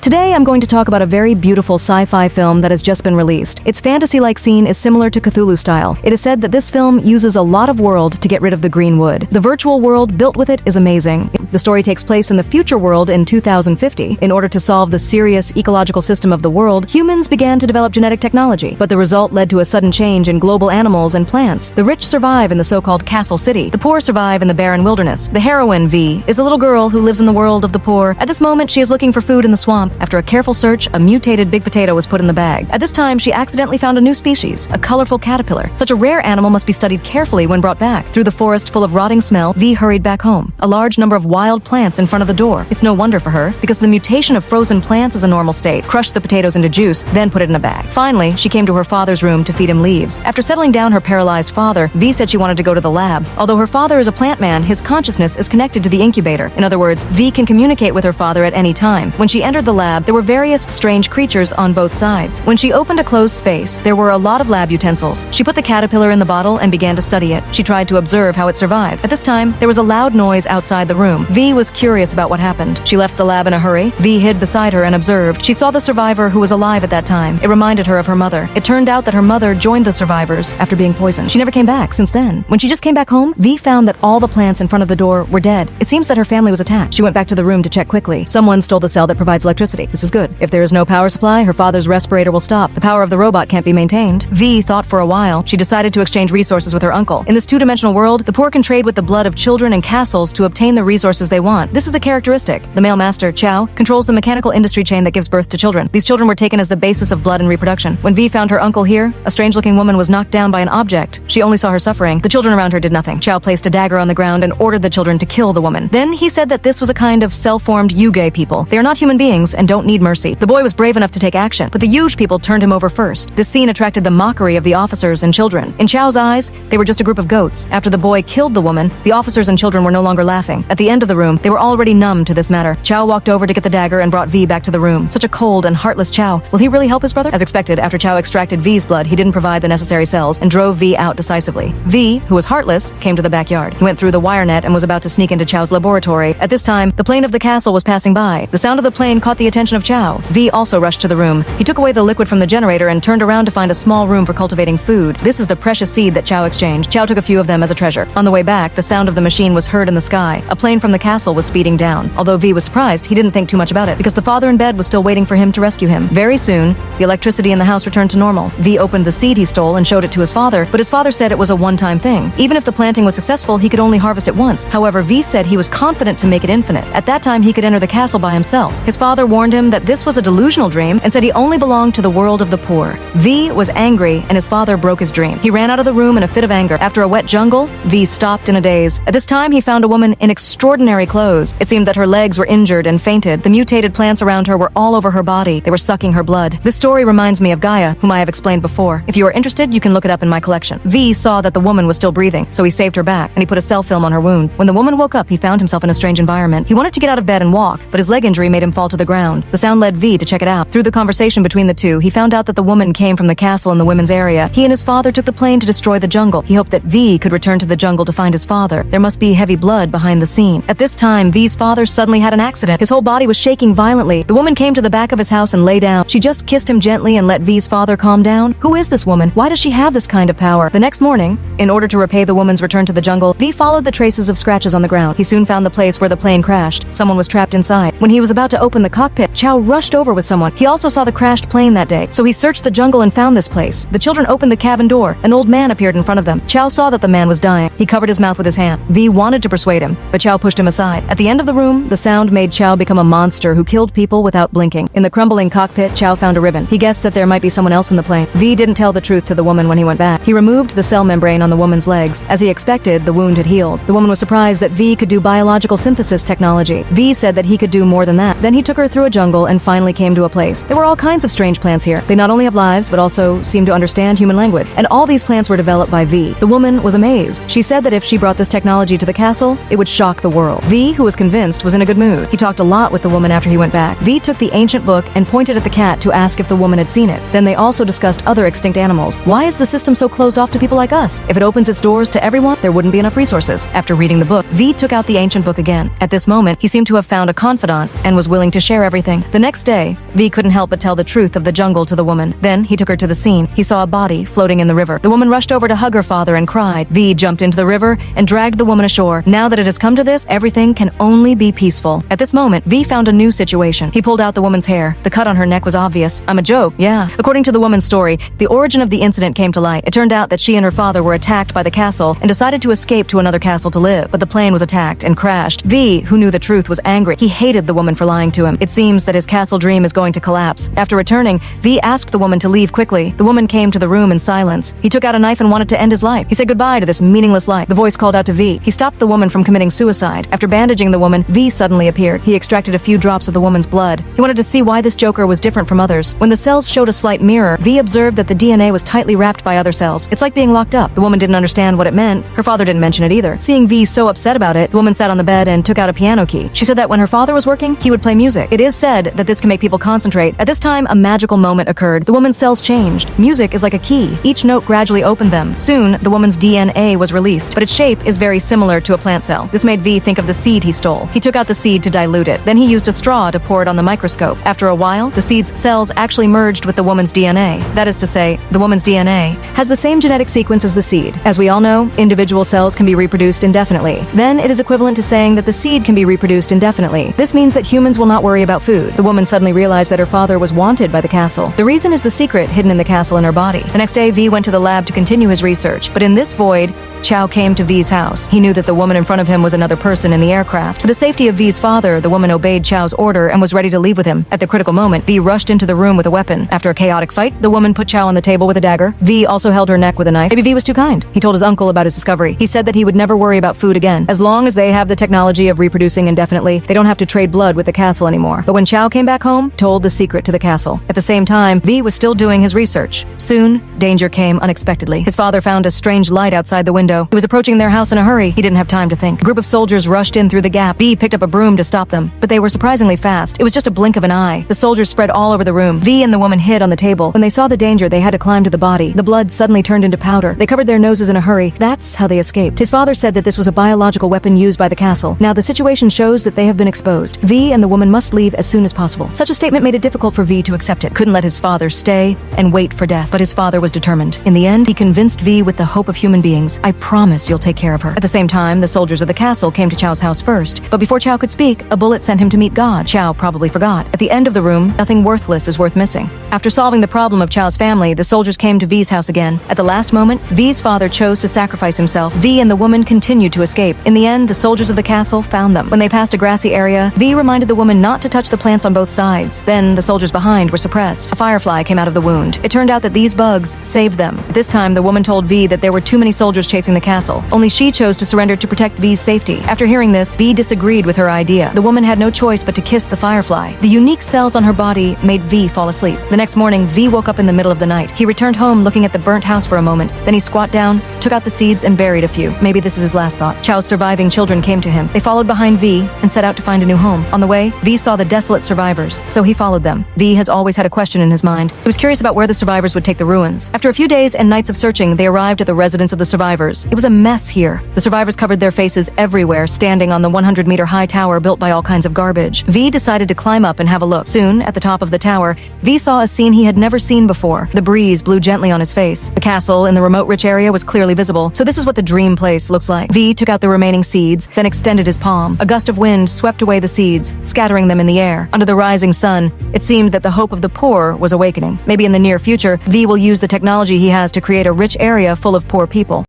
Today I'm going to talk about a very beautiful sci-fi film that has just been released. Its fantasy-like scene is similar to Cthulhu style. It is said that this film uses a lot of world to get rid of the green wood. The virtual world built with it is amazing. The story takes place in the future world in 2050. In order to solve the serious ecological system of the world, humans began to develop genetic technology, but the result led to a sudden change in global animals and plants. The rich survive in the so-called Castle City. The poor survive in the barren wilderness. The heroine, V, is a little girl who lives in the world of the poor. At this moment, she is looking for food in the swamp. After a careful search, a mutated big potato was put in the bag. At this time, she accidentally found a new species, a colorful caterpillar. Such a rare animal must be studied carefully when brought back. Through the forest full of rotting smell, V hurried back home. A large number of wild plants in front of the door. It's no wonder for her, because the mutation of frozen plants is a normal state. Crushed the potatoes into juice, then put it in a bag. Finally, she came to her father's room to feed him leaves. After settling down her paralyzed father, V said she wanted to go to the lab. Although her father is a plant man, his consciousness is connected to the incubator. In other words, V can communicate with her father at any time. When she entered the lab, there were various strange creatures on both sides. When she opened a closed space, there were a lot of lab utensils. She put the caterpillar in the bottle and began to study it. She tried to observe how it survived. At this time, there was a loud noise outside the room. V was curious about what happened. She left the lab in a hurry. V hid beside her and observed. She saw the survivor who was alive at that time. It reminded her of her mother. It turned out that her mother joined the survivors after being poisoned. She never came back since then. When she just came back home, V found that all the plants in front of the door were dead. It seems that her family was attacked. She went back to the room to check quickly. Someone stole the cell that provides electricity. This is good. If there is no power supply, her father's respirator will stop. The power of the robot can't be maintained. V thought for a while. She decided to exchange resources with her uncle. In this two-dimensional world, the poor can trade with the blood of children and castles to obtain the resources they want. This is the characteristic. The male master, Chow, controls the mechanical industry chain that gives birth to children. These children were taken as the basis of blood and reproduction. When V found her uncle here, a strange-looking woman was knocked down by an object. She only saw her suffering. The children around her did nothing. Chow placed a dagger on the ground and ordered the children to kill the woman. Then he said that this was a kind of self-formed Yuge people. They are not human beings and don't need mercy. The boy was brave enough to take action, but the Yuge people turned him over first. This scene attracted the mockery of the officers and children. In Chow's eyes, they were just a group of goats. After the boy killed the woman, the officers and children were no longer laughing. At the end of the room, they were already numb to this matter. Chow walked over to get the dagger and brought V back to the room. Such a cold and heartless Chow. Will he really help his brother? As expected, after Chow extracted V's blood, he didn't provide the necessary cells and drove V out decisively. V, who was heartless, came to the backyard. He went through the wire net and was about to sneak into Chow's laboratory. At this time, the plane of the castle was passing by. The sound of the plane caught the attention of Chow. V also rushed to the room. He took away the liquid from the generator and turned around to find a small room for cultivating food. This is the precious seed that Chow exchanged. Chow took a few of them as a treasure. On the way back, the sound of the machine was heard in the sky. A plane from the castle was speeding down. Although V was surprised, he didn't think too much about it because the father in bed was still waiting for him to rescue him. Very soon, the electricity in the house returned to normal. V opened the seed he stole and showed it to his father, but his father said it was a one-time thing. Even if the planting was successful, he could only harvest it once. However, V said he was confident to make it infinite. At that time, he could enter the castle by himself. His father warned him that this was a delusional dream and said he only belonged to the world of the poor. V was angry and his father broke his dream. He ran out of the room in a fit of anger. After a wet jungle, V stopped in a daze. At this time, he found a woman in extraordinary clothes. It seemed that her legs were injured and fainted. The mutated plants around her were all over her body. They were sucking her blood. This story reminds me of Gaia, whom I have explained before. If you are interested, you can look it up in my collection. V saw that the woman was still breathing, so he saved her back, and he put a cell film on her wound. When the woman woke up, he found himself in a strange environment. He wanted to get out of bed and walk, but his leg injury made him fall to the ground. The sound led V to check it out. Through the conversation between the two, he found out that the woman came from the castle in the women's area. He and his father took the plane to destroy the jungle. He hoped that V could return to the jungle to find his father. There must be heavy blood behind the scene. At this time, V's father suddenly had an accident. His whole body was shaking violently. The woman came to the back of his house and lay down. She just kissed him gently and let V's father calm down. Who is this woman? Why does she have this kind of power? The next morning, in order to repay the woman's return to the jungle, V followed the traces of scratches on the ground. He soon found the place where the plane crashed. Someone was trapped inside. When he was about to open the cockpit, Chow rushed over with someone. He also saw the crashed plane that day, so he searched the jungle and found this place. The children opened the cabin door. An old man appeared in front of them. Chow saw that the man was dying. He covered his mouth with his hand. V wanted to persuade him, but Chow pushed him aside. At the end of the room, the sound made Chow become a monster who killed people without blinking. In the crumbling cockpit, Chow found a ribbon. He guessed that there might be someone else in the plane. V didn't tell the truth to the woman when he went back. He removed the cell membrane on the woman's legs. As he expected, the wound had healed. The woman was surprised that V could do biological synthesis technology. V said that he could do more than that. Then he took her through a jungle and finally came to a place. There were all kinds of strange plants here. They not only have lives, but also seem to understand human language. And all these plants were developed by V. The woman was amazed. She said that if she brought this technology to the castle, it would shock the world. V, who was convinced, was in a good mood. He talked a lot with the woman after he went back. V took the ancient book and pointed at the cat to ask if the woman had seen it. Then they also discussed other extinct animals. Why is the system so closed off to people like us? If it opens its doors to everyone, there wouldn't be enough resources. After reading the book, V took out the ancient book again. At this moment, he seemed to have found a confidant and was willing to share everything everything. The next day, V couldn't help but tell the truth of the jungle to the woman. Then he took her to the scene. He saw a body floating in the river. The woman rushed over to hug her father and cried. V jumped into the river and dragged the woman ashore. Now that it has come to this, everything can only be peaceful. At this moment, V found a new situation. He pulled out the woman's hair. The cut on her neck was obvious. I'm a joke, yeah. According to the woman's story, the origin of the incident came to light. It turned out that she and her father were attacked by the castle and decided to escape to another castle to live. But the plane was attacked and crashed. V, who knew the truth, was angry. He hated the woman for lying to him. It seems that his castle dream is going to collapse. After returning, V asked the woman to leave quickly. The woman came to the room in silence. He took out a knife and wanted to end his life. He said goodbye to this meaningless life. The voice called out to V. He stopped the woman from committing suicide. After bandaging the woman, V suddenly appeared. He extracted a few drops of the woman's blood. He wanted to see why this Joker was different from others. When the cells showed a slight mirror, V observed that the DNA was tightly wrapped by other cells. It's like being locked up. The woman didn't understand what it meant. Her father didn't mention it either. Seeing V so upset about it, the woman sat on the bed and took out a piano key. She said that when her father was working, he would play music. It is said that this can make people concentrate. At this time, a magical moment occurred. The woman's cells changed. Music is like a key. Each note gradually opened them. Soon, the woman's DNA was released, but its shape is very similar to a plant cell. This made V think of the seed he stole. He took out the seed to dilute it. Then he used a straw to pour it on the microscope. After a while, the seed's cells actually merged with the woman's DNA. That is to say, the woman's DNA has the same genetic sequence as the seed. As we all know, individual cells can be reproduced indefinitely. Then it is equivalent to saying that the seed can be reproduced indefinitely. This means that humans will not worry about food. The woman suddenly realized that her father was wanted by the castle. The reason is the secret hidden in the castle in her body. The next day, V went to the lab to continue his research, but in this void, Chow came to V's house. He knew that the woman in front of him was another person in the aircraft. For the safety of V's father, the woman obeyed Chow's order and was ready to leave with him. At the critical moment, V rushed into the room with a weapon. After a chaotic fight, the woman put Chow on the table with a dagger. V also held her neck with a knife. Maybe V was too kind. He told his uncle about his discovery. He said that he would never worry about food again. As long as they have the technology of reproducing indefinitely, they don't have to trade blood with the castle anymore. But when Chow came back home, told the secret to the castle. At the same time, V was still doing his research. Soon, danger came unexpectedly. His father found a strange light outside the window. He was approaching their house in a hurry. He didn't have time to think. A group of soldiers rushed in through the gap. V picked up a broom to stop them, but they were surprisingly fast. It was just a blink of an eye. The soldiers spread all over the room. V and the woman hid on the table. When they saw the danger, they had to climb to the body. The blood suddenly turned into powder. They covered their noses in a hurry. That's how they escaped. His father said that this was a biological weapon used by the castle. Now the situation shows that they have been exposed. V and the woman must leave as soon as possible. Such a statement made it difficult for V to accept it. Couldn't let his father stay and wait for death. But his father was determined. In the end, he convinced V with the hope of human beings. I promise you'll take care of her. At the same time, the soldiers of the castle came to Chow's house first. But before Chow could speak, a bullet sent him to meet God. Chow probably forgot. At the end of the room, nothing worthless is worth missing. After solving the problem of Chow's family, the soldiers came to V's house again. At the last moment, V's father chose to sacrifice himself. V and the woman continued to escape. In the end, the soldiers of the castle found them. When they passed a grassy area, V reminded the woman not to touch the plants on both sides. Then the soldiers behind were suppressed. A firefly came out of the wound. It turned out that these bugs saved them. This time, the woman told V that there were too many soldiers chasing the castle. Only she chose to surrender to protect V's safety. After hearing this, V disagreed with her idea. The woman had no choice but to kiss the firefly. The unique cells on her body made V fall asleep. The next morning, V woke up in the middle of the night. He returned home looking at the burnt house for a moment. Then he squat down, took out the seeds, and buried a few. Maybe this is his last thought. Chow's surviving children came to him. They followed behind V and set out to find a new home. On the way, V saw the desolate survivors, so he followed them. V has always had a question in his mind. He was curious about where the survivors would take the ruins. After a few days and nights of searching, they arrived at the residence of the survivors. It was a mess here. The survivors covered their faces everywhere, standing on the 100-meter high tower built by all kinds of garbage. V decided to climb up and have a look. Soon, at the top of the tower, V saw a scene he had never seen before. The breeze blew gently on his face. The castle in the remote rich area was clearly visible, so this is what the dream place looks like. V took out the remaining seeds, then extended his palm. A gust of wind swept away the seeds, scattering them in the air. Under the rising sun, it seemed that the hope of the poor was awakening. Maybe in the near future, V will use the technology he has to create a rich area full of poor people.